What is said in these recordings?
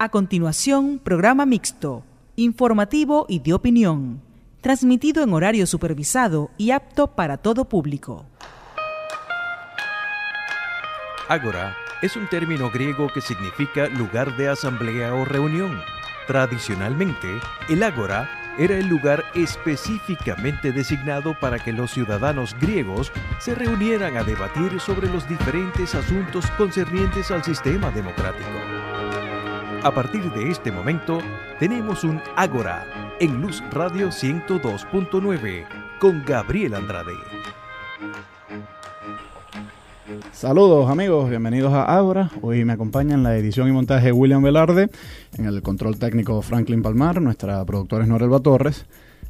A continuación, programa mixto, informativo y de opinión, transmitido en horario supervisado y apto para todo público. Ágora es un término griego que significa lugar de asamblea o reunión. Tradicionalmente, el ágora era el lugar específicamente designado para que los ciudadanos griegos se reunieran a debatir sobre los diferentes asuntos concernientes al sistema democrático. A partir de este momento, tenemos un Ágora en Luz Radio 102.9 con Gabriel Andrade. Saludos amigos, bienvenidos a Ágora. Hoy me acompaña en la edición y montaje William Velarde, en el control técnico Franklin Palmar, nuestra productora es Norelba Torres,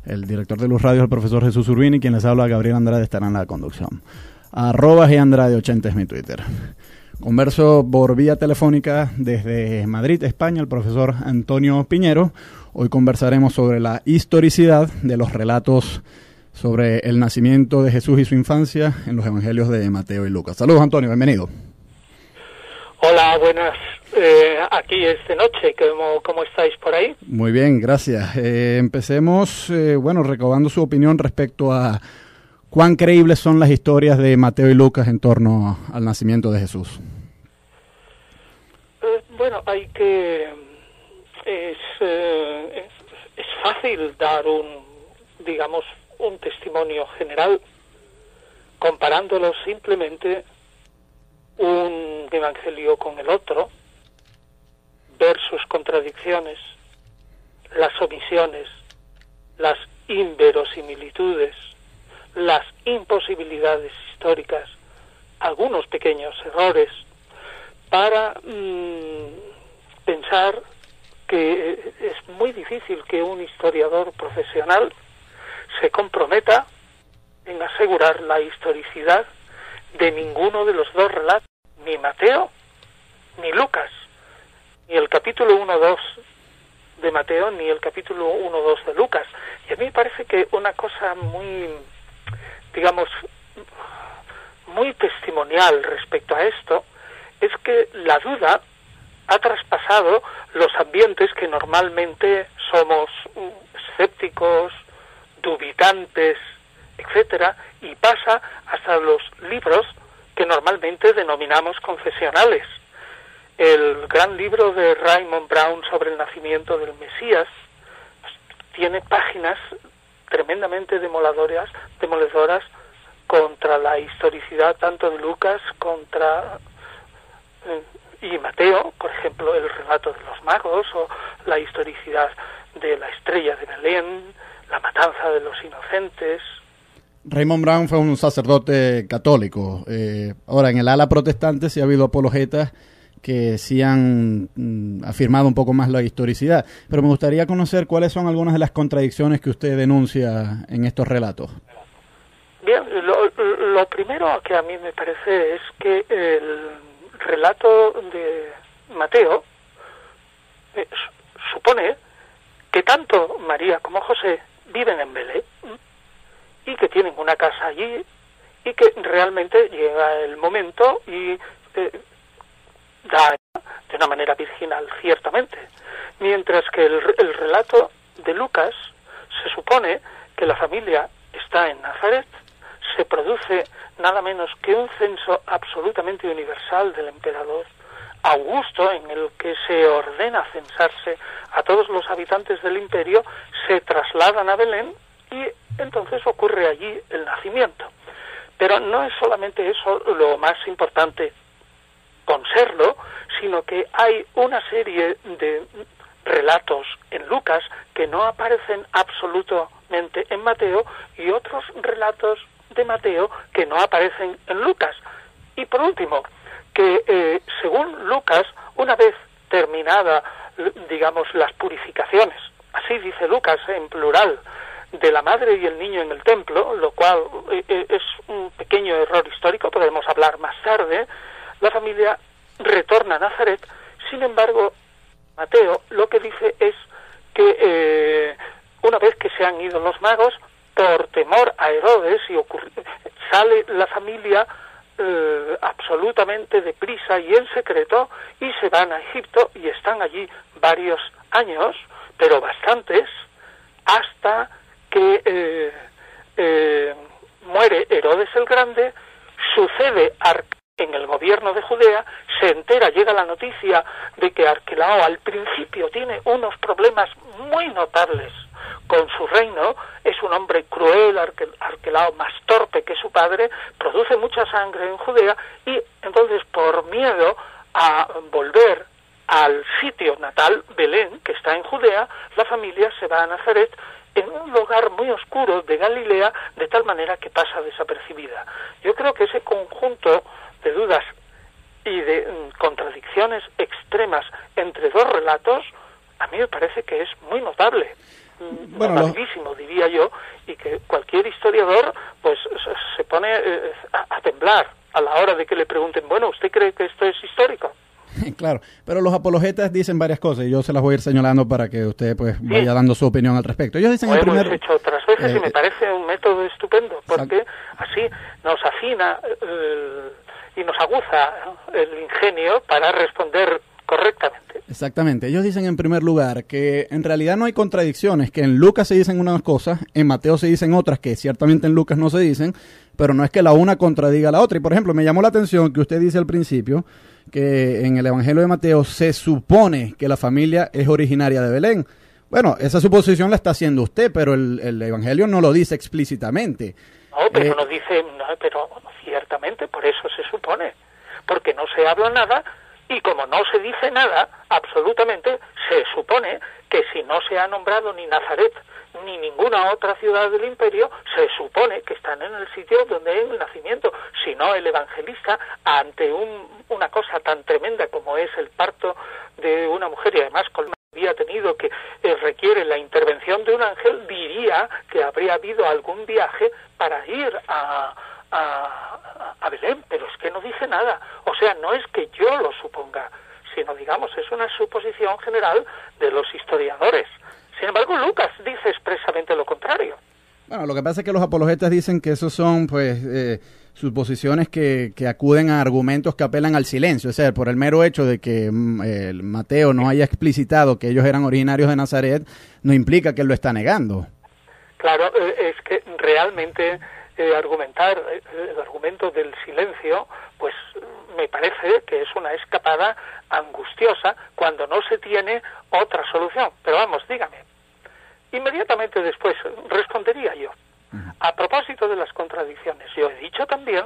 el director de Luz Radio el profesor Jesús Urbini, quien les habla Gabriel Andrade estará en la conducción. @Andrade80 es mi Twitter. Converso por vía telefónica desde Madrid, España, el profesor Antonio Piñero. Hoy conversaremos sobre la historicidad de los relatos sobre el nacimiento de Jesús y su infancia en los evangelios de Mateo y Lucas. Saludos, Antonio, bienvenido. Hola, buenas. Aquí es de noche. ¿Cómo estáis por ahí? Muy bien, gracias. Empecemos, recabando su opinión respecto a cuán creíbles son las historias de Mateo y Lucas en torno al nacimiento de Jesús. Es fácil dar un testimonio general comparándolo simplemente un evangelio con el otro, ver sus contradicciones, las omisiones, las inverosimilitudes, las imposibilidades históricas, algunos pequeños errores, para pensar que es muy difícil que un historiador profesional se comprometa en asegurar la historicidad de ninguno de los dos relatos, ni Mateo ni Lucas, ni el capítulo 1-2 de Mateo ni el capítulo 1-2 de Lucas. Y a mí me parece que una cosa muy testimonial respecto a esto es que la duda ha traspasado los ambientes que normalmente somos escépticos, dubitantes, etcétera, y pasa hasta los libros que normalmente denominamos confesionales. El gran libro de Raymond Brown sobre el nacimiento del Mesías tiene páginas tremendamente demoledoras contra la historicidad tanto de Lucas y Mateo, por ejemplo, el relato de los magos o la historicidad de la estrella de Belén, la matanza de los inocentes. Raymond Brown fue un sacerdote católico. Ahora, en el ala protestante sí ha habido apologetas que sí han afirmado un poco más la historicidad. Pero me gustaría conocer cuáles son algunas de las contradicciones que usted denuncia en estos relatos. Bien, lo primero que a mí me parece es que el relato de Mateo supone que tanto María como José viven en Belén y que tienen una casa allí y que realmente llega el momento y da de una manera virginal, ciertamente. Mientras que el relato de Lucas se supone que la familia está en Nazaret, se produce nada menos que un censo absolutamente universal del emperador Augusto, en el que se ordena censarse a todos los habitantes del imperio, se trasladan a Belén y entonces ocurre allí el nacimiento. Pero no es solamente eso lo más importante con serlo, sino que hay una serie de relatos en Lucas que no aparecen absolutamente en Mateo y otros relatos de Mateo que no aparecen en Lucas. Y por último, que según Lucas, una vez terminada, las purificaciones, así dice Lucas en plural, de la madre y el niño en el templo, lo cual es un pequeño error histórico, podemos hablar más tarde, la familia retorna a Nazaret. Sin embargo, Mateo lo que dice es que una vez que se han ido los magos, por temor a Herodes, sale la familia absolutamente deprisa y en secreto, y se van a Egipto y están allí varios años, pero bastantes, hasta que muere Herodes el Grande, sucede en el gobierno de Judea, se entera, llega la noticia de que Arquelao al principio tiene unos problemas muy notables con su reino, es un hombre cruel, Arquelao más torpe que su padre, produce mucha sangre en Judea, y entonces por miedo a volver al sitio natal, Belén, que está en Judea, la familia se va a Nazaret, en un lugar muy oscuro de Galilea, de tal manera que pasa desapercibida. Yo creo que ese conjunto de dudas y de contradicciones extremas entre dos relatos, a mí me parece que es muy notable, notabilísimo, diría yo, y que cualquier historiador pues se pone a temblar a la hora de que le pregunten, bueno, ¿usted cree que esto es histórico? Claro, pero los apologetas dicen varias cosas y yo se las voy a ir señalando para que usted pues vaya dando su opinión al respecto. Ellos dicen lo hemos hecho otras veces y me parece un método estupendo, porque así nos afina y nos aguza el ingenio para responder correctamente. Exactamente. Ellos dicen en primer lugar que en realidad no hay contradicciones, que en Lucas se dicen unas cosas, en Mateo se dicen otras que ciertamente en Lucas no se dicen, pero no es que la una contradiga a la otra. Y por ejemplo, me llamó la atención que usted dice al principio que en el Evangelio de Mateo se supone que la familia es originaria de Belén. Bueno, esa suposición la está haciendo usted, pero el Evangelio no lo dice explícitamente. No, pero no dice, no, pero ciertamente por eso se supone, porque no se habla nada. Y como no se dice nada, absolutamente, se supone que si no se ha nombrado ni Nazaret ni ninguna otra ciudad del imperio, se supone que están en el sitio donde hay el nacimiento. Si no, el evangelista, ante una cosa tan tremenda como es el parto de una mujer, y además con había tenido que requiere la intervención de un ángel, diría que habría habido algún viaje para ir a Belén, pero es que no dice nada. O sea, no es que yo lo suponga, sino, digamos, es una suposición general de los historiadores. Sin embargo, Lucas dice expresamente lo contrario. Bueno, lo que pasa es que los apologetas dicen que esos son, pues, suposiciones que acuden a argumentos que apelan al silencio. O sea, por el mero hecho de que Mateo no haya explicitado que ellos eran originarios de Nazaret, no implica que él lo está negando. Claro, es que realmente argumentar el argumento del silencio, pues me parece que es una escapada angustiosa cuando no se tiene otra solución. Pero vamos, dígame. Inmediatamente después respondería yo. A propósito de las contradicciones, yo he dicho también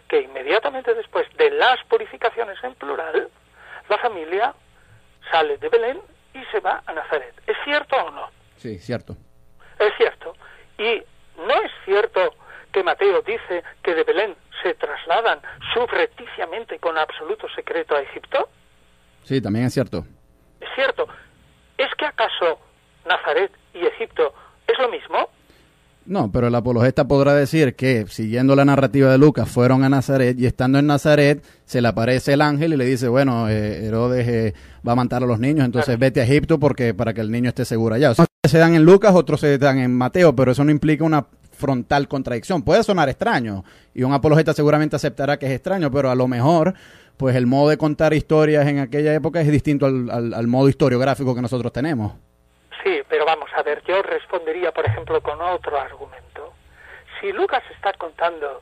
que inmediatamente después de las purificaciones en plural, la familia sale de Belén y se va a Nazaret. ¿Es cierto o no? Sí, cierto. Es cierto. Y no es cierto que Mateo dice que de Belén se trasladan subrepticiamente con absoluto secreto a Egipto. Sí, también es cierto. Es cierto. ¿Es que acaso Nazaret y Egipto es lo mismo? No, pero el apologeta podrá decir que, siguiendo la narrativa de Lucas, fueron a Nazaret y estando en Nazaret se le aparece el ángel y le dice, bueno, Herodes va a matar a los niños, entonces vete a Egipto para que el niño esté seguro allá. O sea, se dan en Lucas, otros se dan en Mateo, pero eso no implica una frontal contradicción. Puede sonar extraño y un apologeta seguramente aceptará que es extraño, pero a lo mejor pues el modo de contar historias en aquella época es distinto al modo historiográfico que nosotros tenemos. Sí, pero vamos a ver, yo respondería, por ejemplo, con otro argumento. Si Lucas está contando,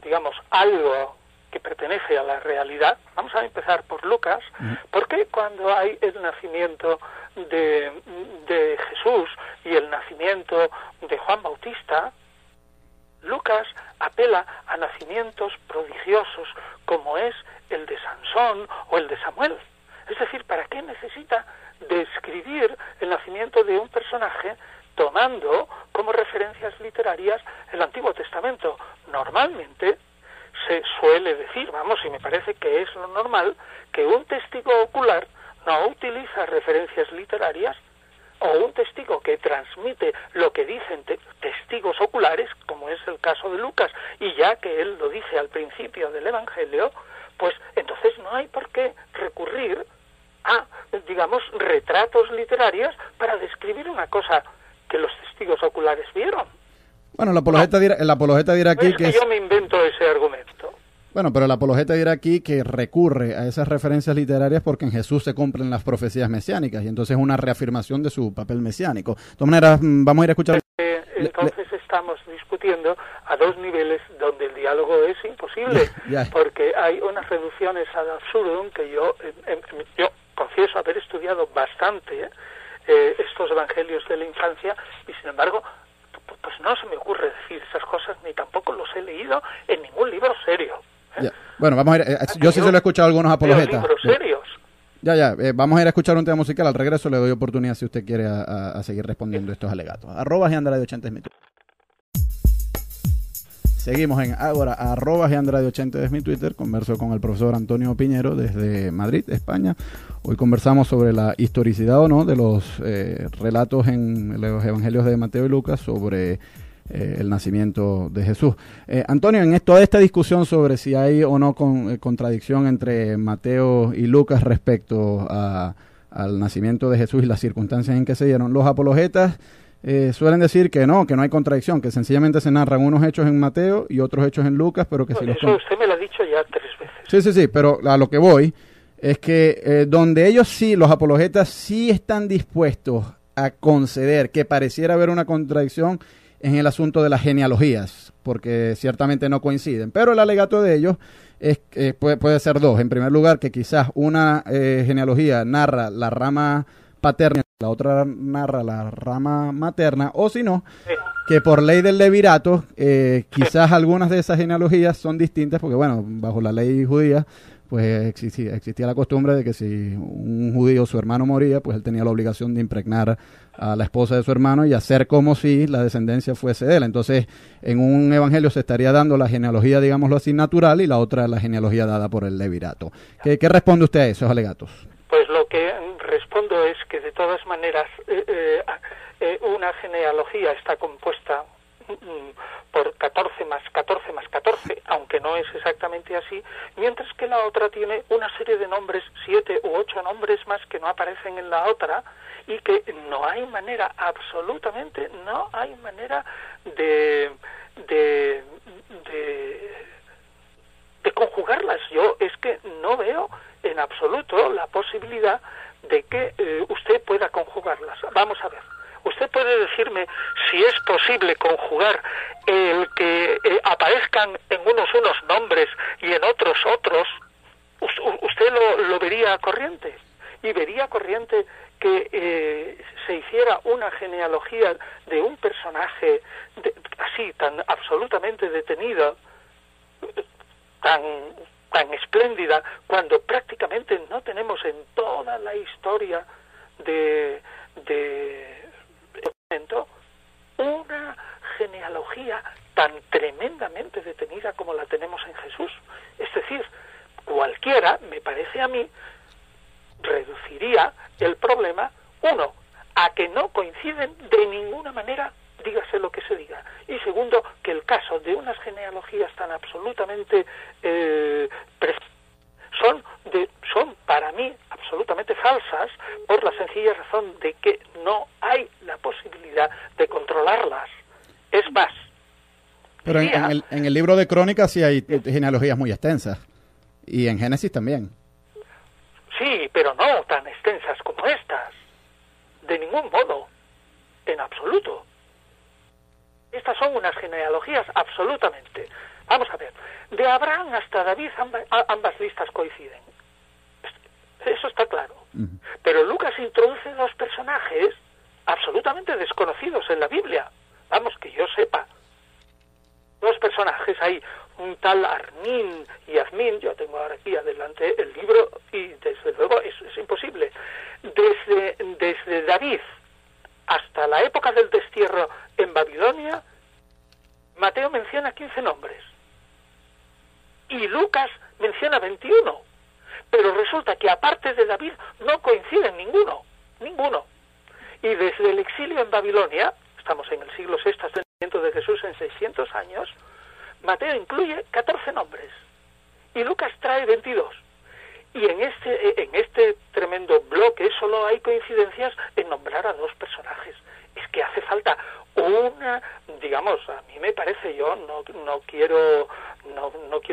digamos, algo que pertenece a la realidad, vamos a empezar por Lucas, ¿por qué cuando hay el nacimiento de Jesús y el nacimiento de Juan Bautista, Lucas apela a nacimientos prodigiosos como es el de Sansón o el de Samuel? Es decir, ¿para qué necesita describir el nacimiento de un personaje tomando como referencias literarias el Antiguo Testamento? Normalmente se suele decir, vamos, y me parece que es lo normal, que un testigo ocular no utiliza referencias literarias, o un testigo que transmite lo que dicen testigos oculares, como es el caso de Lucas, y ya que él lo dice al principio del Evangelio, pues entonces no hay por qué recurrir a, digamos, retratos literarios para describir una cosa que los testigos oculares vieron. Bueno, el apologeta dirá aquí que yo me invento ese argumento. Bueno, pero el apologeta dirá aquí que recurre a esas referencias literarias porque en Jesús se cumplen las profecías mesiánicas y entonces es una reafirmación de su papel mesiánico. De todas maneras, vamos a ir a escuchar... Entonces estamos discutiendo a dos niveles donde el diálogo es imposible, porque hay unas reducciones ad absurdum que yo confieso haber estudiado bastante estos evangelios de la infancia y sin embargo pues no se me ocurre decir esas cosas ni tampoco los he leído en ningún libro serio. Bueno, vamos a ir, yo sí se lo he escuchado a algunos apologetas. Libros serios. Vamos a ir a escuchar un tema musical. Al regreso le doy oportunidad si usted quiere a seguir respondiendo estos alegatos. @Geandradio80 es mi Twitter. Seguimos en Ágora, @Geandradio80 es mi Twitter. Converso con el profesor Antonio Piñero desde Madrid, España. Hoy conversamos sobre la historicidad o no de los relatos en los evangelios de Mateo y Lucas sobre el nacimiento de Jesús. Antonio, en toda esta discusión sobre si hay o no contradicción entre Mateo y Lucas respecto al nacimiento de Jesús y las circunstancias en que se dieron, los apologetas suelen decir que no hay contradicción, que sencillamente se narran unos hechos en Mateo y otros hechos en Lucas, pero que si eso usted me lo ha dicho ya 3 veces. Sí, pero a lo que voy es que donde ellos sí, los apologetas sí están dispuestos a conceder que pareciera haber una contradicción en el asunto de las genealogías, porque ciertamente no coinciden. Pero el alegato de ellos puede ser dos. En primer lugar, que quizás una genealogía narra la rama paterna, la otra narra la rama materna, o si no, que por ley del levirato, quizás algunas de esas genealogías son distintas, porque bueno, bajo la ley judía, pues existía la costumbre de que si un judío, su hermano moría, pues él tenía la obligación de impregnar a la esposa de su hermano y hacer como si la descendencia fuese de él. Entonces, en un evangelio se estaría dando la genealogía, digámoslo así, natural, y la otra la genealogía dada por el levirato. ¿Qué responde usted a esos alegatos? Pues lo que respondo es que de todas maneras una genealogía está compuesta por 14 más 14 más 14, aunque no es exactamente así, mientras que la otra tiene una serie de nombres, 7 u 8 nombres más que no aparecen en la otra, y que no hay manera, absolutamente no hay manera de conjugarlas. Yo es que no veo en absoluto la posibilidad de que usted pueda conjugarlas. Vamos a ver. ¿Usted puede decirme si es posible conjugar el que aparezcan en unos nombres y en otros? ¿Usted lo vería corriente? ¿Y vería corriente que se hiciera una genealogía de un personaje así, tan absolutamente detenido, tan espléndida, cuando prácticamente no tenemos en toda la historia de una genealogía tan tremendamente detenida como la tenemos en Jesús? Es decir, cualquiera, me parece a mí, reduciría el problema, uno, a que no coinciden de ninguna manera, dígase lo que se diga, y segundo, que el caso de unas genealogías tan absolutamente son para mí absolutamente falsas, por la sencilla razón de que no hay la posibilidad de controlarlas. Es más, pero en el libro de Crónicas sí hay genealogías muy extensas, y en Génesis también. Sí, pero no tan extensas como estas, de ningún modo, en absoluto. Estas son unas genealogías absolutamente. Vamos a ver, de Abraham hasta David ambas listas coinciden. Eso está claro. Pero Lucas introduce dos personajes absolutamente desconocidos en la Biblia. Vamos, que yo sepa. Dos personajes ahí, un tal Armin y Azmin. Yo tengo ahora aquí adelante el libro y desde luego es imposible. Desde David hasta la época del destierro en Babilonia, Mateo menciona 15 nombres y Lucas menciona 21, pero resulta que aparte de David no coinciden ninguno. Y desde el exilio en Babilonia, estamos en el siglo VI hasta el nacimiento de Jesús en 600 años, Mateo incluye 14 nombres y Lucas trae 22. Y en este tremendo bloque solo hay coincidencias en nombrar a dos personajes. Es que hace falta una digamos, a mí me parece, yo no quiero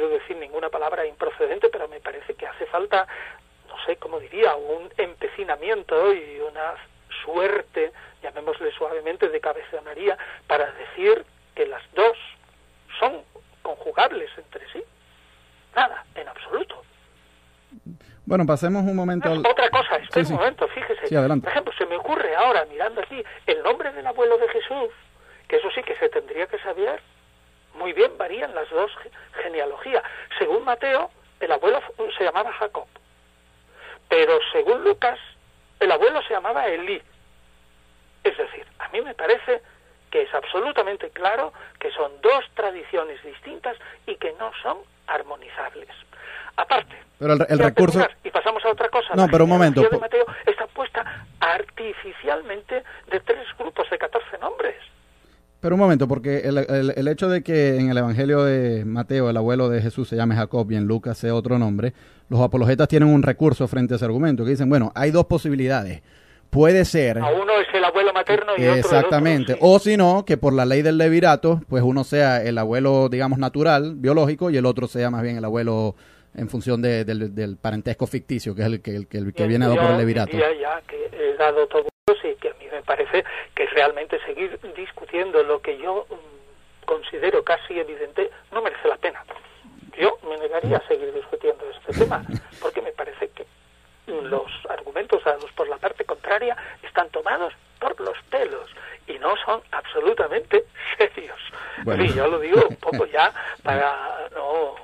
decir ninguna palabra improcedente, pero me parece que hace falta, no sé cómo diría, un empecinamiento y una suerte, llamémosle suavemente, de cabezonería para decir que las dos son conjugables entre sí. Nada, en absoluto. Bueno, pasemos un momento Otra cosa, espera un momento, fíjese. Sí, adelante. Por ejemplo, se me ocurre ahora, mirando aquí, el nombre del abuelo de Jesús, que eso sí que se tendría que saber. Muy bien, varían las dos genealogías. Según Mateo, el abuelo se llamaba Jacob. Pero según Lucas, el abuelo se llamaba Elí. Es decir, a mí me parece que es absolutamente claro que son dos tradiciones distintas y que no son armonizables. Aparte, pero el recurso... y pasamos a otra cosa. No, pero un momento. La genealogía de Mateo está puesta artificialmente de 3 grupos de 14 nombres. Pero un momento, porque el hecho de que en el Evangelio de Mateo el abuelo de Jesús se llame Jacob y en Lucas sea otro nombre, los apologetas tienen un recurso frente a ese argumento, que dicen, bueno, hay dos posibilidades. Puede ser... A uno es el abuelo materno y otro exactamente, el otro, sí. O si no, que por la ley del levirato, pues uno sea el abuelo, digamos, natural, biológico, y el otro sea más bien el abuelo en función del parentesco ficticio, que es el que viene dado por el levirato. Yo ya que he dado todo eso y que a mí me parece que realmente seguir discutiendo lo que yo considero casi evidente no merece la pena. Yo me negaría a seguir discutiendo este tema, porque me parece que los argumentos dados por la parte contraria están tomados por los pelos y no son absolutamente serios. Bueno. Sí, yo lo digo un poco ya para no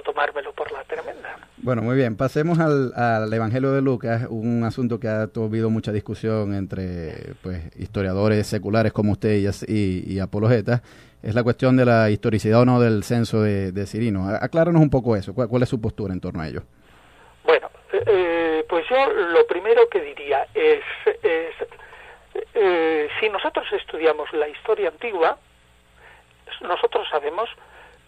tomármelo por la tremenda. Bueno, muy bien. Pasemos al Evangelio de Lucas, un asunto que ha habido mucha discusión entre pues historiadores seculares como usted y apologetas. Es la cuestión de la historicidad o no del censo de Cirino. Acláranos un poco eso. ¿Cuál es su postura en torno a ello? Bueno, pues yo lo primero que diría es si nosotros estudiamos la historia antigua, nosotros sabemos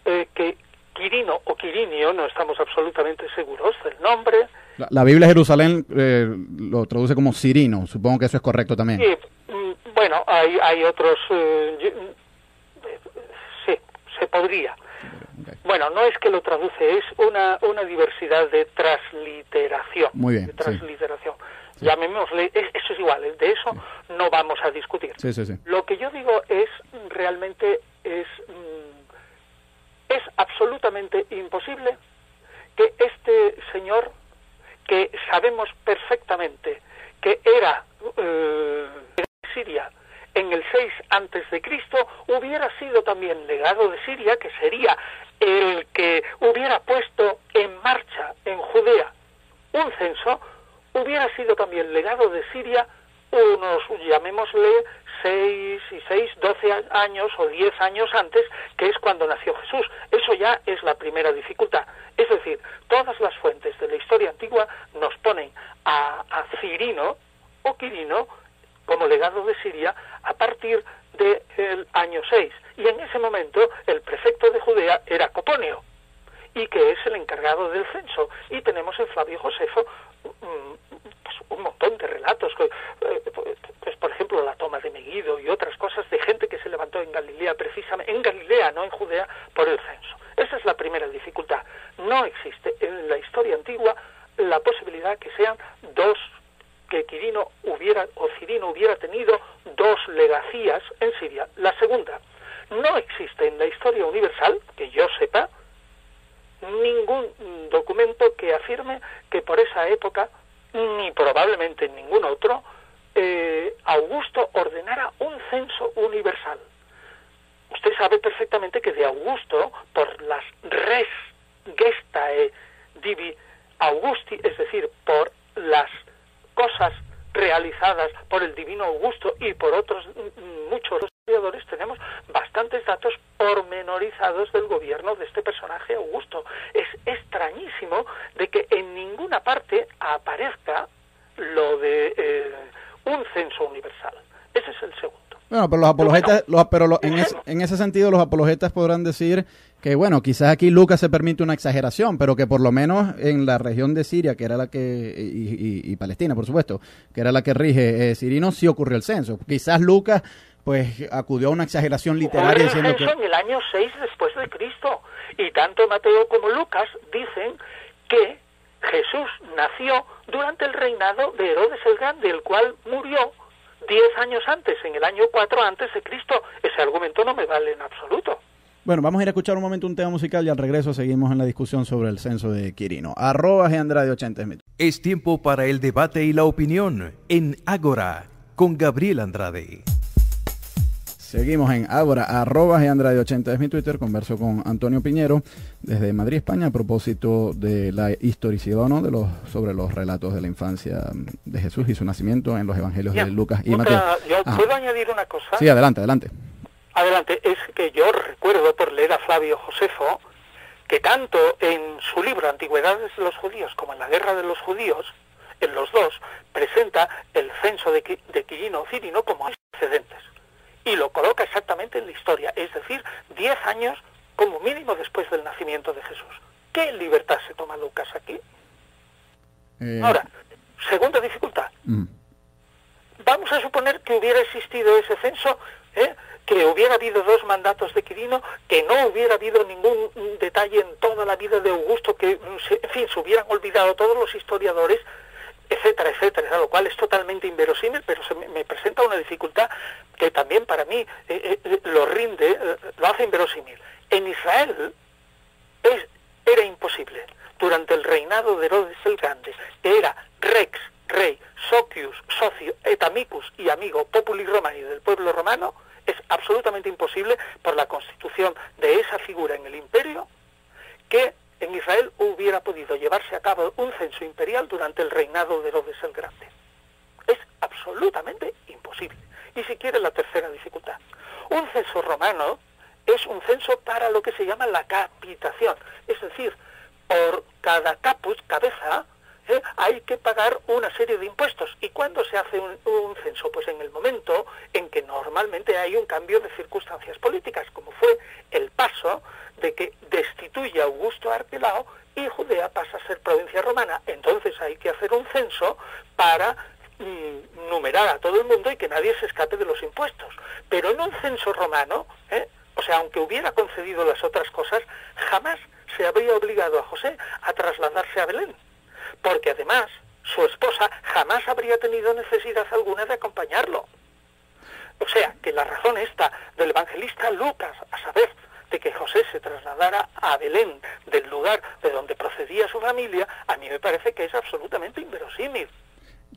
que Quirino o Quirinio, no estamos absolutamente seguros del nombre. La Biblia de Jerusalén lo traduce como Cirino, supongo que eso es correcto también. Bueno, hay otros, sí, se podría. Okay. Bueno, no es que lo traduce, es una diversidad de transliteración. Muy bien. De transliteración. Sí. Llamémosle, eso es igual, de eso sí. No vamos a discutir. Sí. Lo que yo digo es, realmente es absolutamente imposible que este señor, que sabemos perfectamente que era de Siria en el 6 antes de Cristo, hubiera sido también legado de Siria, que sería el que hubiera puesto en marcha en Judea un censo, hubiera sido también legado de Siria unos, llamémosle, 12 años o 10 años antes, que es cuando nació Jesús. Eso ya es la primera dificultad. Es decir, todas las fuentes de la historia antigua nos ponen a Cirino o Quirino como legado de Siria a partir del año 6. Y en ese momento el prefecto de Judea era Coponio, y que es el encargado del censo. Y tenemos en Flavio Josefo pues, un montón de relatos, pues por ejemplo la toma de Megiddo y otras cosas de gente que se levantó en Galilea, precisamente en Galilea, no en Judea, por el censo. Esa es la primera dificultad. No existe en la historia antigua la posibilidad que sean dos, que Quirino hubiera o Cirino hubiera tenido dos legacías en Siria. La segunda, no existe en la historia universal, que yo sepa, ningún documento que afirme que por esa época, ni probablemente en ningún otro, Augusto ordenara un censo universal. Usted sabe perfectamente que de Augusto, por las res gestae divi Augusti, es decir, por las cosas realizadas por el divino Augusto y por otros muchos historiadores, tenemos bastantes datos pormenorizados del gobierno de este personaje Augusto. Es extrañísimo de que en ninguna parte aparezca lo de un censo universal. Ese es el segundo. Bueno, pero los apologetas, en ese sentido los apologetas podrán decir que, bueno, quizás aquí Lucas se permite una exageración, pero que por lo menos en la región de Siria, que era la que, y Palestina, por supuesto, que era la que rige Cirino, sí ocurrió el censo. Quizás Lucas pues acudió a una exageración literaria diciendo que... en el año 6 después de Cristo. Y tanto Mateo como Lucas dicen que Jesús nació durante el reinado de Herodes el Grande, el cual murió 10 años antes, en el año 4 antes de Cristo. Ese argumento no me vale en absoluto. Bueno, vamos a ir a escuchar un momento un tema musical y al regreso seguimos en la discusión sobre el censo de Quirino. @Andrade80. Es tiempo para el debate y la opinión en Ágora con Gabriel Andrade. Seguimos en Ágora, @Andrade80 es mi Twitter. Converso con Antonio Piñero desde Madrid, España, a propósito de la historicidad o no sobre los relatos de la infancia de Jesús y su nacimiento en los evangelios de Lucas y Mateo. ¿Puedo añadir una cosa? Sí, adelante. Adelante, es que yo recuerdo por leer a Flavio Josefo que tanto en su libro Antigüedades de los Judíos como en la Guerra de los Judíos, en los dos, presenta el censo de Quirino o Cirino como antecedentes y lo coloca exactamente en la historia, es decir, 10 años como mínimo después del nacimiento de Jesús. ¿Qué libertad se toma Lucas aquí? Ahora, segunda dificultad. Vamos a suponer que hubiera existido ese censo, que hubiera habido 2 mandatos de Quirino, que no hubiera habido ningún detalle en toda la vida de Augusto, que, en fin, se hubieran olvidado todos los historiadores, etcétera, etcétera, lo cual es totalmente inverosímil, pero me presenta una dificultad que también para mí lo hace inverosímil. En Israel era imposible, durante el reinado de Herodes el Grande, que era rex, rey, socius, socio, et amicus y amigo populi romani del pueblo romano, es absolutamente imposible por la constitución de esa figura en el imperio que en Israel hubiera podido llevarse a cabo un censo imperial durante el reinado de Herodes el Grande. Es absolutamente imposible. Y si quiere la tercera dificultad. Un censo romano es un censo para lo que se llama la capitación. Es decir, por cada capus, cabeza, hay que pagar una serie de impuestos. ¿Y cuándo se hace un censo? Pues en el momento en que normalmente hay un cambio de circunstancias políticas, como fue el paso de que destituye a Augusto a Arquelao y Judea pasa a ser provincia romana. Entonces hay que hacer un censo para numerar a todo el mundo y que nadie se escape de los impuestos. Pero en un censo romano, o sea, aunque hubiera concedido las otras cosas, jamás se habría obligado a José a trasladarse a Belén, porque además su esposa jamás habría tenido necesidad alguna de acompañarlo. O sea, que la razón esta del evangelista Lucas, a saber, de que José se trasladara a Belén, del lugar de donde procedía su familia, a mí me parece que es absolutamente inverosímil.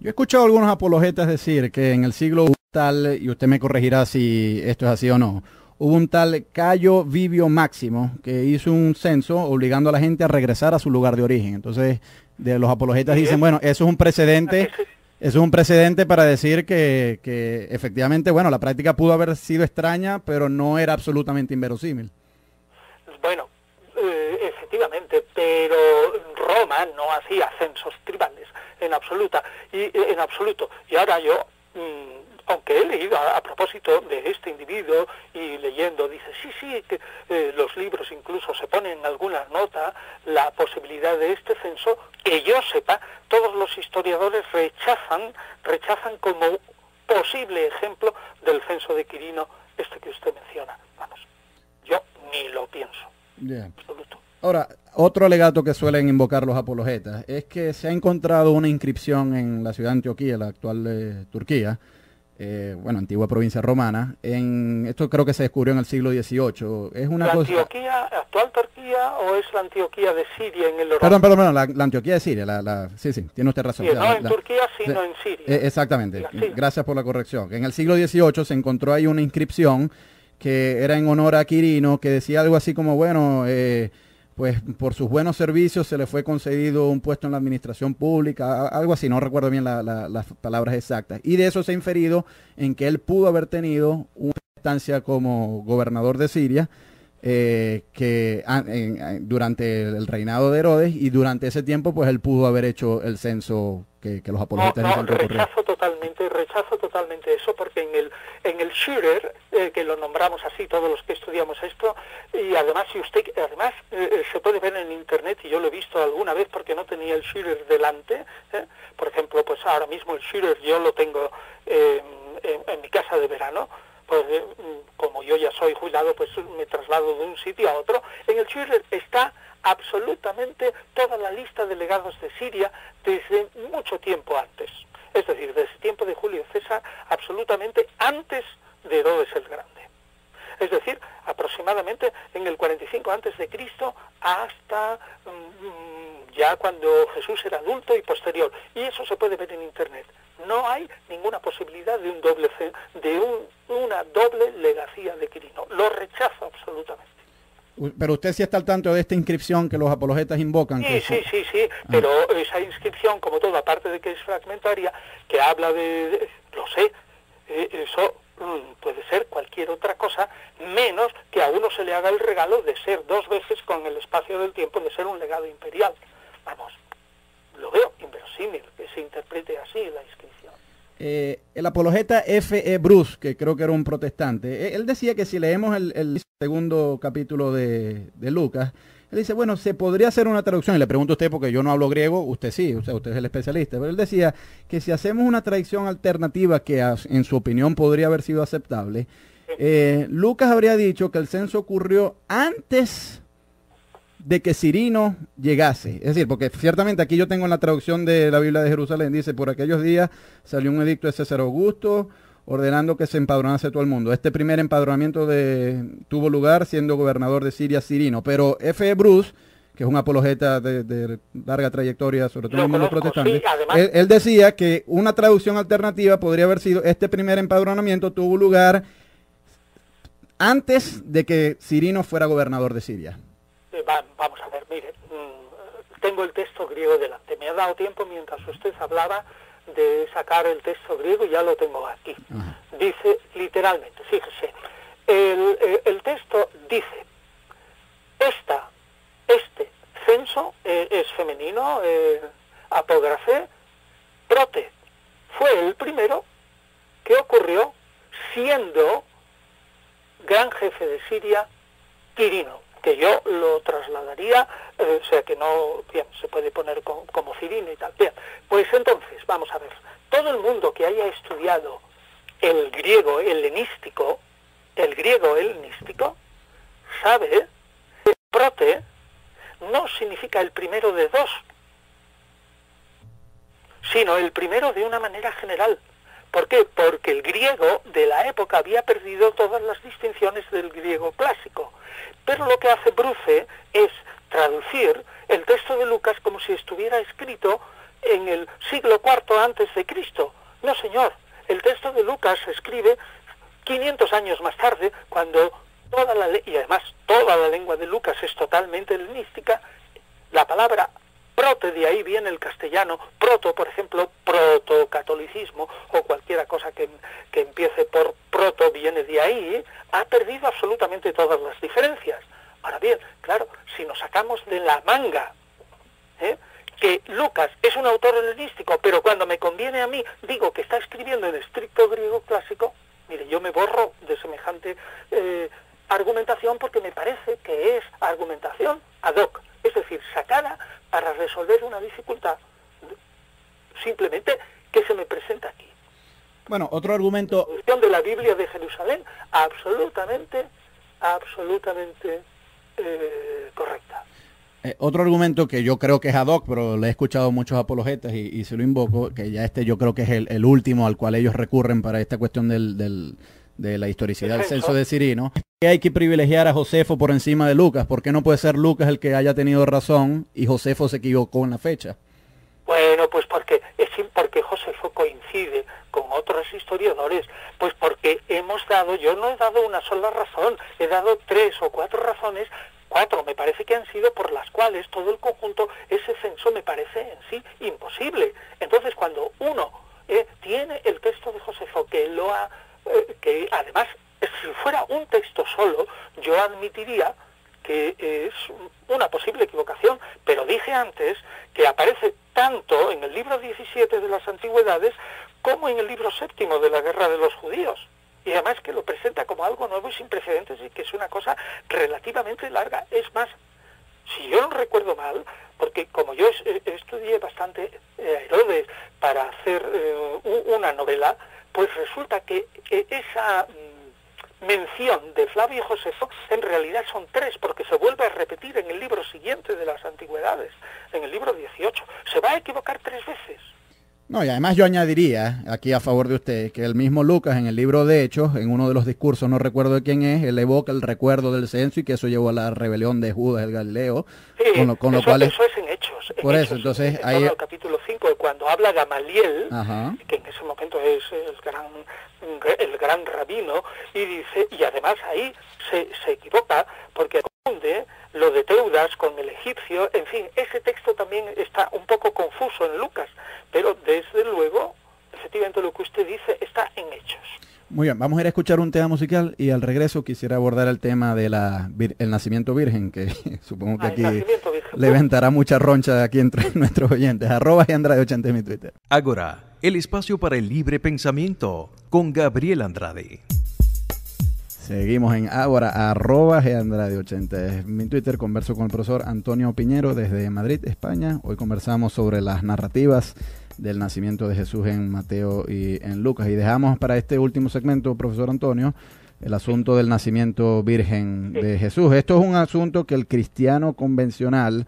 Yo he escuchado a algunos apologetas decir que en el siglo tal, y usted me corregirá si esto es así o no, hubo un tal Cayo Vivio Máximo que hizo un censo obligando a la gente a regresar a su lugar de origen. Entonces, de los apologetas dicen, bueno, eso es un precedente. Eso es un precedente para decir que efectivamente, bueno, la práctica pudo haber sido extraña, pero no era absolutamente inverosímil. Bueno, efectivamente, pero Roma no hacía censos tribales en absoluto. Y ahora yo, aunque he leído a propósito de este individuo y leyendo, dice, sí, que los libros incluso se ponen en alguna nota la posibilidad de este censo, que yo sepa, todos los historiadores rechazan como posible ejemplo del censo de Quirino este que usted menciona. Vamos, yo ni lo pienso. Yeah. Absoluto. Ahora, otro alegato que suelen invocar los apologetas es que se ha encontrado una inscripción en la ciudad de Antioquía, la actual Turquía, antigua provincia romana. Esto creo que se descubrió en el siglo XVIII. Es una ¿La cosa... Antioquía, actual Turquía, o es la Antioquía de Siria en el Orán? Perdón, la Antioquía de Siria. Sí, tiene usted razón. Sí, no en Turquía, sino en Siria. Exactamente. Gracias por la corrección. En el siglo XVIII se encontró ahí una inscripción que era en honor a Quirino, que decía algo así como, bueno, pues por sus buenos servicios se le fue concedido un puesto en la administración pública, algo así, no recuerdo bien las palabras exactas. Y de eso se ha inferido en que él pudo haber tenido una instancia como gobernador de Siria durante el reinado de Herodes, y durante ese tiempo pues él pudo haber hecho el censo que los apologetas dicen que ocurrió. Rechazo totalmente eso, porque en el Schürer, que lo nombramos así todos los que estudiamos esto, y además se puede ver en internet, y yo lo he visto alguna vez porque no tenía el Schürer delante, por ejemplo, pues ahora mismo el Schürer yo lo tengo en mi casa de verano, pues como yo ya soy jubilado, pues me traslado de un sitio a otro. En el Führer está absolutamente toda la lista de legados de Siria desde mucho tiempo antes. Es decir, desde el tiempo de Julio César, absolutamente antes de Herodes el Grande. Es decir, aproximadamente en el 45 antes de Cristo hasta ya cuando Jesús era adulto y posterior. Y eso se puede ver en Internet. No hay ninguna posibilidad de una doble legacía de Quirino. Lo rechazo absolutamente. Pero usted sí está al tanto de esta inscripción que los apologetas invocan. Sí, pero esa inscripción, como todo, aparte de que es fragmentaria, que habla lo sé, eso puede ser cualquier otra cosa, menos que a uno se le haga el regalo de ser 2 veces con el espacio del tiempo, de ser un legado imperial. Vamos, lo veo inverosímil que se interprete así la inscripción. El apologeta F.E. Bruce, que creo que era un protestante, él decía que si leemos el segundo capítulo de Lucas, él dice, bueno, se podría hacer una traducción, y le pregunto a usted porque yo no hablo griego, usted sí, usted es el especialista, pero él decía que si hacemos una traducción alternativa que en su opinión podría haber sido aceptable, Lucas habría dicho que el censo ocurrió antes de que Cirino llegase. Es decir, porque ciertamente aquí yo tengo en la traducción de la Biblia de Jerusalén, dice, por aquellos días salió un edicto de César Augusto ordenando que se empadronase todo el mundo. Este primer empadronamiento tuvo lugar siendo gobernador de Siria Cirino. Pero F. Bruce, que es un apologeta de larga trayectoria, sobre todo en el mundo protestante, sí, él decía que una traducción alternativa podría haber sido, este primer empadronamiento tuvo lugar antes de que Cirino fuera gobernador de Siria. Vamos a ver, mire, tengo el texto griego delante. Me ha dado tiempo mientras usted hablaba de sacar el texto griego y ya lo tengo aquí. Ajá. Dice literalmente, fíjese, el texto dice, este censo es femenino, apógrafe, prote, fue el primero que ocurrió siendo gran jefe de Siria Quirino, que yo lo trasladaría, o sea que no, bien, se puede poner como Cirino y tal. Bien, pues entonces, vamos a ver, todo el mundo que haya estudiado el griego helenístico, sabe que prote no significa el primero de dos, sino el primero de una manera general. ¿Por qué? Porque el griego de la época había perdido todas las distinciones del griego clásico. Pero lo que hace Bruce es traducir el texto de Lucas como si estuviera escrito en el siglo IV antes de Cristo. No, señor, el texto de Lucas se escribe 500 años más tarde, cuando y además toda la lengua de Lucas es totalmente helenística. La palabra prote, de ahí viene el castellano, proto, por ejemplo, protocatolicismo, o cualquier cosa que empiece por proto viene de ahí, ha perdido absolutamente todas las diferencias. Ahora bien, claro, si nos sacamos de la manga que Lucas es un autor helenístico, pero cuando me conviene a mí digo que está escribiendo en estricto griego clásico, mire, yo me borro de semejante argumentación, porque me parece que es argumentación ad hoc, es decir, sacada para resolver una dificultad simplemente que se me presenta aquí. Bueno, otro argumento... La traducción de la Biblia de Jerusalén, absolutamente correcta. Otro argumento que yo creo que es ad hoc, pero le he escuchado a muchos apologetas y se lo invoco, que ya yo creo que es el último al cual ellos recurren para esta cuestión de la historicidad del censo de Cirino, que hay que privilegiar a Josefo por encima de Lucas. ¿Por qué no puede ser Lucas el que haya tenido razón y Josefo se equivocó en la fecha? Bueno, pues porque Josefo coincide con otros historiadores, pues porque yo no he dado una sola razón, he dado 3 o 4 razones, 4 me parece que han sido por las cuales todo el conjunto, ese censo me parece en sí imposible. Entonces, cuando uno tiene el texto de Josefo, que además, si fuera un texto solo, yo admitiría que es una posible equivocación, pero dije antes que aparece tanto en el libro 17 de las Antigüedades como en el libro 7 de la Guerra de los Judíos. Y además que lo presenta como algo nuevo y sin precedentes, y que es una cosa relativamente larga. Es más, si yo no recuerdo mal, porque como yo estudié bastante a Herodes para hacer una novela, pues resulta que esa mención de Flavio Josefo, en realidad son 3, porque se vuelve a repetir en el libro siguiente de las Antigüedades, en el libro 18. Se va a equivocar 3 veces. No, y además yo añadiría aquí a favor de usted que el mismo Lucas en el libro de Hechos, en uno de los discursos, no recuerdo de quién es, él evoca el recuerdo del censo y que eso llevó a la rebelión de Judas el Galileo. Sí, con lo cual eso es en Hechos. Por en eso, Hechos, entonces en ahí... el capítulo 5, cuando habla Gamaliel, Ajá. que en ese momento es el gran rabino, y dice, y además ahí se equivoca, porque confunde lo de Teudas con el egipcio. En fin, ese texto también está un poco confuso en Lucas, pero desde luego, efectivamente lo que usted dice está en Hechos. Muy bien, vamos a ir a escuchar un tema musical y al regreso quisiera abordar el tema de el nacimiento virgen, que supongo que aquí le ventará mucha roncha aquí entre nuestros oyentes. @Andrade80 en mi Twitter. Ágora, el espacio para el libre pensamiento, con Gabriel Andrade. Seguimos en Ágora, @Andrade80 es mi Twitter. Converso con el profesor Antonio Piñero desde Madrid, España. Hoy conversamos sobre las narrativas del nacimiento de Jesús en Mateo y en Lucas. Y dejamos para este último segmento, profesor Antonio, el asunto del nacimiento virgen de Jesús. Esto es un asunto que el cristiano convencional,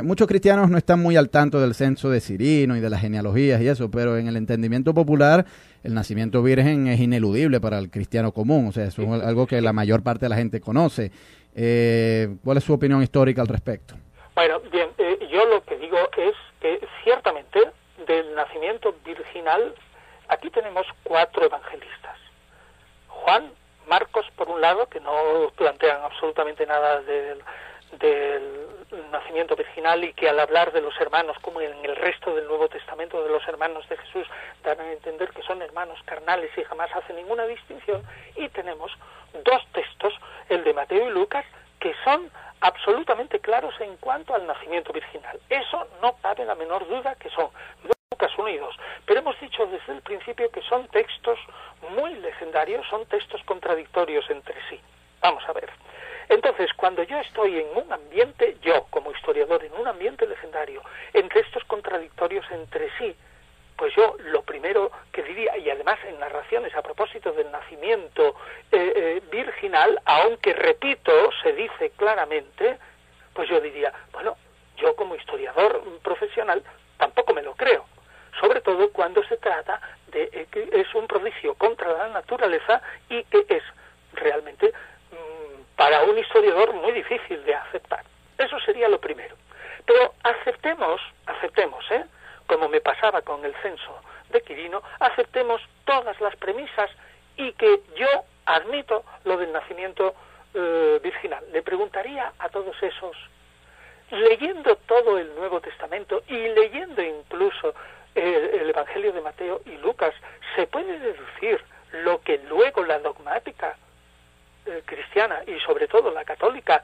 muchos cristianos no están muy al tanto del censo de Cirino y de las genealogías y eso, pero en el entendimiento popular el nacimiento virgen es ineludible para el cristiano común. O sea, eso es algo que la mayor parte de la gente conoce. ¿Cuál es su opinión histórica al respecto? Bueno, bien, yo lo que digo es que ciertamente del nacimiento virginal, aquí tenemos 4 evangelistas. Juan, Marcos, por un lado, que no plantean absolutamente nada del nacimiento virginal, y que al hablar de los hermanos, como en el resto del Nuevo Testamento de los hermanos de Jesús, dan a entender que son hermanos carnales y jamás hacen ninguna distinción. Y tenemos 2 textos, el de Mateo y Lucas, que son absolutamente claros en cuanto al nacimiento virginal. Eso no cabe la menor duda que son Lucas 1 y 2. Pero hemos dicho desde el principio que son textos muy legendarios, son textos contradictorios entre sí. Vamos a ver. Entonces, cuando yo estoy en un ambiente, yo como historiador, en un ambiente legendario, en textos contradictorios entre sí, pues yo lo primero que diría, y además en narraciones a propósito del nacimiento virginal, aunque repito, se dice claramente, pues yo diría, bueno, yo como historiador profesional tampoco me lo creo, sobre todo cuando se trata de que es un prodigio contra la naturaleza y que es realmente para un historiador muy difícil de aceptar. Eso sería lo primero. Pero aceptemos, como me pasaba con el censo de Quirino, aceptemos todas las premisas y que yo admito lo del nacimiento virginal. Le preguntaría a todos esos, leyendo todo el Nuevo Testamento y leyendo incluso el Evangelio de Mateo y Lucas, ¿se puede deducir lo que luego la dogmática cristiana y sobre todo la católica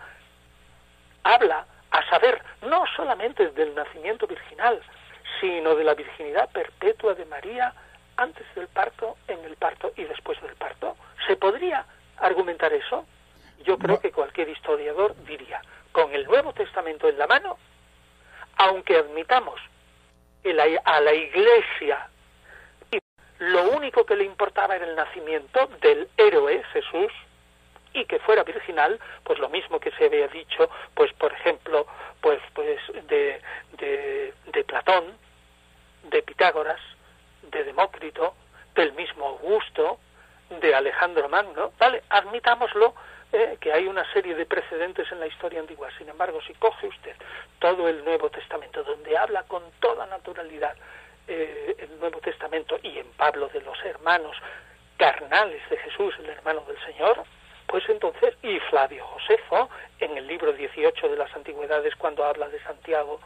habla, a saber, no solamente del nacimiento virginal, sino de la virginidad perpetua de María antes del parto, en el parto y después del parto? ¿Se podría argumentar eso? Yo creo que cualquier historiador diría, con el Nuevo Testamento en la mano, aunque admitamos que a la Iglesia lo único que le importaba era el nacimiento del héroe Jesús, y que fuera virginal, pues lo mismo que se había dicho, pues por ejemplo, pues de Platón, de Pitágoras, de Demócrito, del mismo Augusto, de Alejandro Magno, ¿vale? Admitámoslo, que hay una serie de precedentes en la historia antigua. Sin embargo, si coge usted todo el Nuevo Testamento, donde habla con toda naturalidad el Nuevo Testamento, y en Pablo de los hermanos carnales de Jesús, el hermano del Señor, pues entonces, y Flavio Josefo, en el libro 18 de las Antigüedades, cuando habla de Santiago,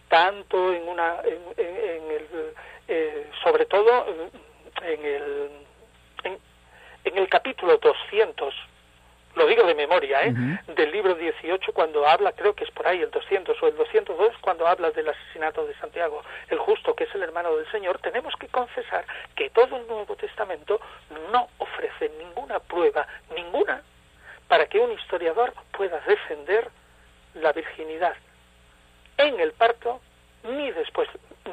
tanto sobre todo en el capítulo 200, lo digo de memoria, del libro 18, cuando habla, creo que es por ahí el 200 o el 202, cuando habla del asesinato de Santiago el Justo, que es el hermano del Señor, tenemos que confesar que todo el Nuevo Testamento no ofrece ninguna prueba, ninguna, para que un historiador pueda defender la virginidad en el parto, ni después,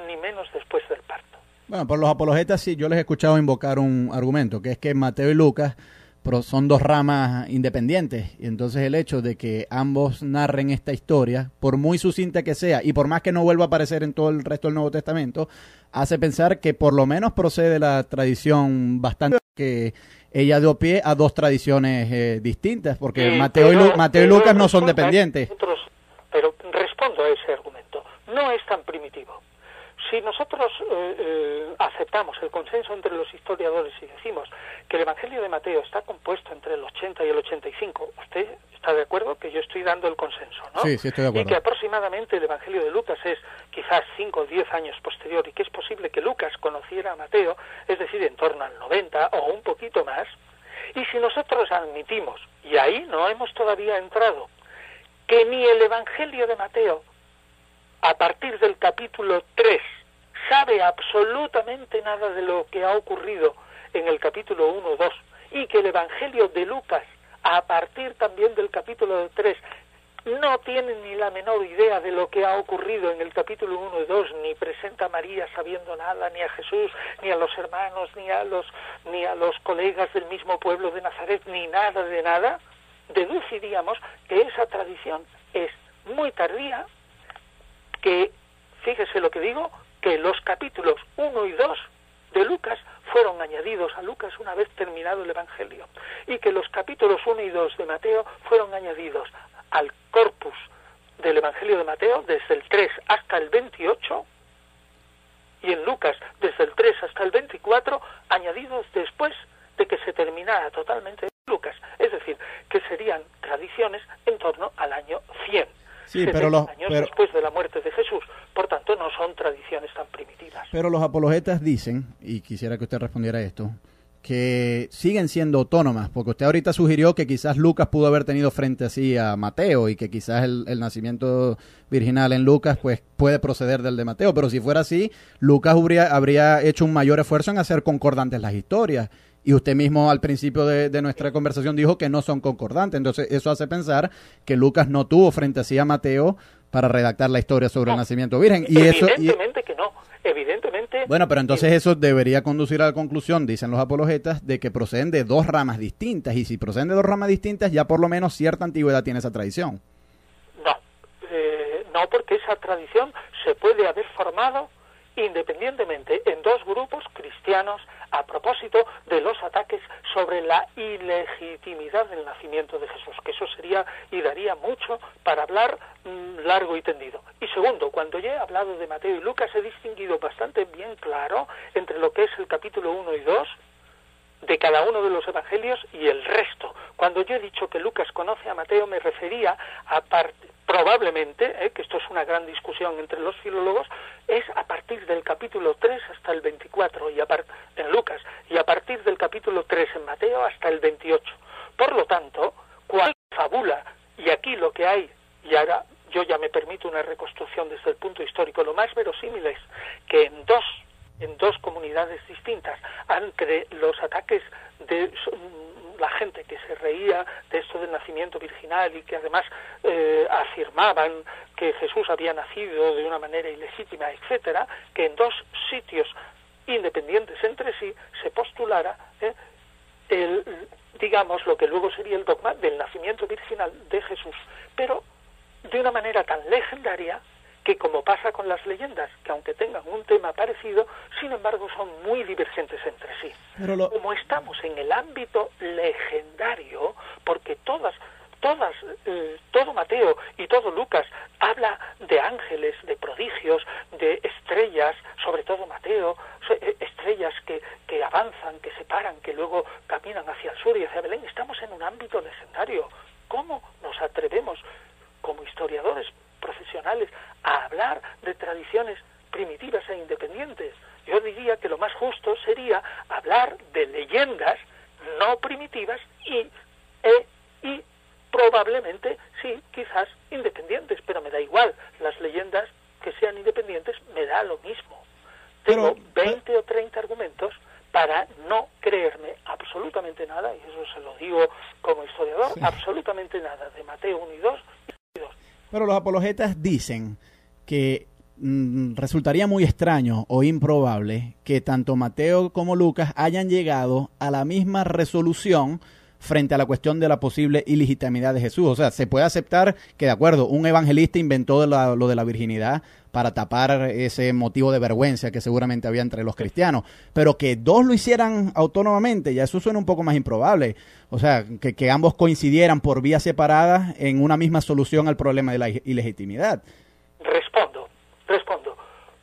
ni menos después del parto. Bueno, por los apologetas sí, yo les he escuchado invocar un argumento, que es que Mateo y Lucas son dos ramas independientes, y entonces el hecho de que ambos narren esta historia, por muy sucinta que sea, y por más que no vuelva a aparecer en todo el resto del Nuevo Testamento, hace pensar que por lo menos procede la tradición bastante, que ella dio pie a dos tradiciones distintas, porque Mateo y Lucas no son dependientes. Pero respondo a ese argumento. No es tan primitivo. Si nosotros aceptamos el consenso entre los historiadores y decimos que el Evangelio de Mateo está compuesto entre el 80 y el 85, ¿usted está de acuerdo? Que yo estoy dando el consenso, ¿no? Sí, estoy de acuerdo. Y que aproximadamente el Evangelio de Lucas es quizás 5 o 10 años posterior, y que es posible que Lucas conociera a Mateo, es decir, en torno al 90 o un poquito más. Y si nosotros admitimos, y ahí no hemos todavía entrado, que ni el Evangelio de Mateo, a partir del capítulo 3, sabe absolutamente nada de lo que ha ocurrido en el capítulo 1 o 2, y que el Evangelio de Lucas, a partir también del capítulo 3, no tiene ni la menor idea de lo que ha ocurrido en el capítulo 1 y 2, ni presenta a María sabiendo nada, ni a Jesús, ni a los hermanos, ni a los colegas del mismo pueblo de Nazaret, ni nada de nada, deduciríamos que esa tradición es muy tardía, que, fíjese lo que digo, que los capítulos 1 y 2 de Lucas fueron añadidos a Lucas una vez terminado el Evangelio, y que los capítulos 1 y 2 de Mateo fueron añadidos al corpus del Evangelio de Mateo desde el 3 hasta el 28, y en Lucas desde el 3 hasta el 24, añadidos después de que se terminara totalmente Lucas, es decir, que serían tradiciones en torno al año 100. Sí, pero años después de la muerte de Jesús. Por tanto, no son tradiciones tan primitivas. Pero los apologetas dicen, y quisiera que usted respondiera a esto, que siguen siendo autónomas, porque usted ahorita sugirió que quizás Lucas pudo haber tenido frente así a Mateo, y que quizás el nacimiento virginal en Lucas pues puede proceder del de Mateo, pero si fuera así, Lucas habría hecho un mayor esfuerzo en hacer concordantes las historias. Y usted mismo al principio de nuestra conversación dijo que no son concordantes. Entonces eso hace pensar que Lucas no tuvo frente así a Mateo para redactar la historia sobre el nacimiento virgen. Evidentemente que no. Evidentemente. Bueno, pero entonces eso debería conducir a la conclusión, dicen los apologetas, de que proceden de dos ramas distintas. Y si proceden de dos ramas distintas, ya por lo menos cierta antigüedad tiene esa tradición. No, porque esa tradición se puede haber formado independientemente en dos grupos cristianos a propósito de los ataques sobre la ilegitimidad del nacimiento de Jesús, que eso sería y daría mucho para hablar largo y tendido. Y segundo, cuando yo he hablado de Mateo y Lucas he distinguido bastante bien claro entre lo que es el capítulo 1 y 2 de cada uno de los evangelios y el resto. Cuando yo he dicho que Lucas conoce a Mateo me refería a probablemente, que esto es una gran discusión entre los filólogos, es a partir del capítulo 3 hasta el 24 en Lucas, y a partir del capítulo 3 en Mateo hasta el 28. Por lo tanto, cuál fabula, y aquí lo que hay, y ahora yo ya me permito una reconstrucción desde el punto histórico, lo más verosímil es que en dos comunidades distintas, entre los ataques de la gente que se reía de esto del nacimiento virginal y que además afirmaban que Jesús había nacido de una manera ilegítima, etcétera, que en dos sitios independientes entre sí se postulara digamos lo que luego sería el dogma del nacimiento virginal de Jesús, pero de una manera tan legendaria que, como pasa con las leyendas, que aunque tengan un tema parecido, sin embargo son muy divergentes entre sí. Como estamos en el ámbito legendario, porque todo Mateo y todo Lucas habla de ángeles, de prodigios, de estrellas, sobre todo Mateo, estrellas que avanzan, que se paran, que luego caminan hacia el sur y hacia Belén. Estamos en un ámbito legendario. ¿Cómo nos atrevemos, como historiadores profesionales, a hablar de tradiciones primitivas e independientes? Yo diría que lo más justo sería hablar de leyendas no primitivas y probablemente, sí, quizás independientes, pero me da igual. Las leyendas que sean independientes me da lo mismo. Tengo 20 o 30 argumentos para no creerme absolutamente nada, y eso se lo digo como historiador, absolutamente nada de Mateo 1 y 2. Pero los apologetas dicen que resultaría muy extraño o improbable que tanto Mateo como Lucas hayan llegado a la misma resolución frente a la cuestión de la posible ilegitimidad de Jesús. O sea, se puede aceptar que, de acuerdo, un evangelista inventó lo de la virginidad para tapar ese motivo de vergüenza que seguramente había entre los cristianos, pero que dos lo hicieran autónomamente, ya eso suena un poco más improbable. O sea, que ambos coincidieran por vías separadas en una misma solución al problema de la ilegitimidad. Respondo.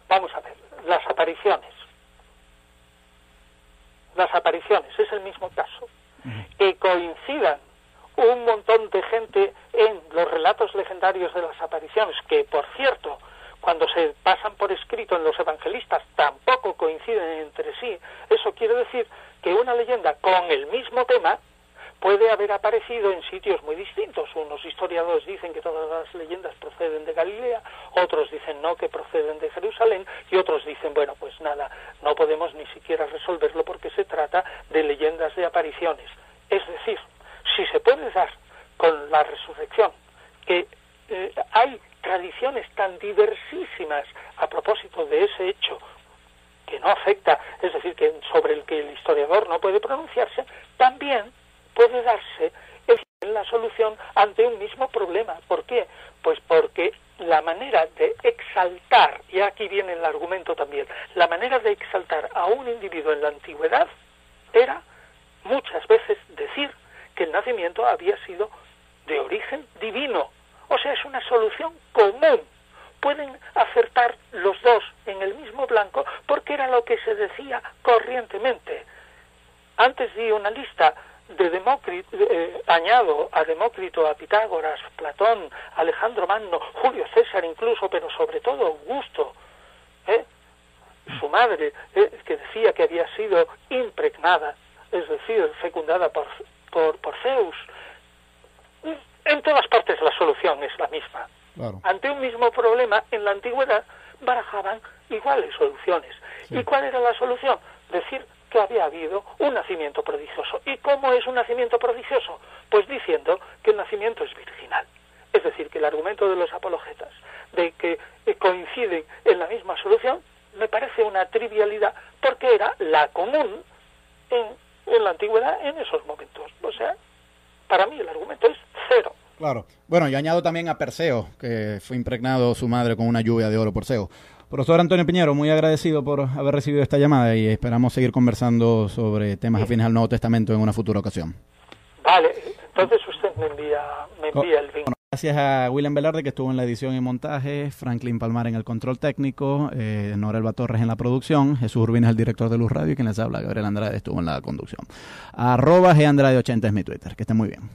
Vamos a ver, las apariciones es el mismo caso. Que coincidan un montón de gente en los relatos legendarios de las apariciones, que por cierto, cuando se pasan por escrito en los evangelistas tampoco coinciden entre sí. Eso quiere decir que una leyenda con el mismo tema puede haber aparecido en sitios muy distintos. Unos historiadores dicen que todas las leyendas proceden de Galilea, otros dicen no, que proceden de Jerusalén, y otros dicen, bueno, pues nada, no podemos ni siquiera resolverlo porque se trata de leyendas de apariciones. Es decir, si se puede dar con la resurrección, que hay tradiciones tan diversísimas a propósito de ese hecho que no afecta, es decir, que sobre el que el historiador no puede pronunciarse, también puede darse en la solución ante un mismo problema. ¿Por qué? Pues porque la manera de exaltar, y aquí viene el argumento también, la manera de exaltar a un individuo en la antigüedad era muchas veces decir que el nacimiento había sido de origen divino. O sea, es una solución común. Pueden acertar los dos en el mismo blanco porque era lo que se decía corrientemente. Antes di una lista de Demócrito, añado a Demócrito, a Pitágoras, Platón, Alejandro Magno, Julio César incluso, pero sobre todo Augusto, su madre, que decía que había sido impregnada, es decir, fecundada por Zeus. En todas partes la solución es la misma. Claro. Ante un mismo problema, en la antigüedad barajaban iguales soluciones. Sí. ¿Y cuál era la solución? Decir que había habido un nacimiento prodigioso. ¿Y cómo es un nacimiento prodigioso? Pues diciendo que el nacimiento es virginal. Es decir, que el argumento de los apologetas de que coinciden en la misma solución me parece una trivialidad porque era la común en la antigüedad en esos momentos. O sea, para mí el argumento es cero. Claro. Bueno, yo añado también a Perseo, que fue impregnado su madre con una lluvia de oro por Zeus. Profesor Antonio Piñero, muy agradecido por haber recibido esta llamada y esperamos seguir conversando sobre temas afines al Nuevo Testamento en una futura ocasión. Vale, entonces usted me envía el link. Bueno, gracias a William Velarde, que estuvo en la edición y montaje, Franklin Palmar en el control técnico, Norelba Torres en la producción, Jesús Urbina es el director de Luz Radio y quien les habla, Gabriel Andrade, estuvo en la conducción. @GAndrade80 es mi Twitter. Que estén muy bien.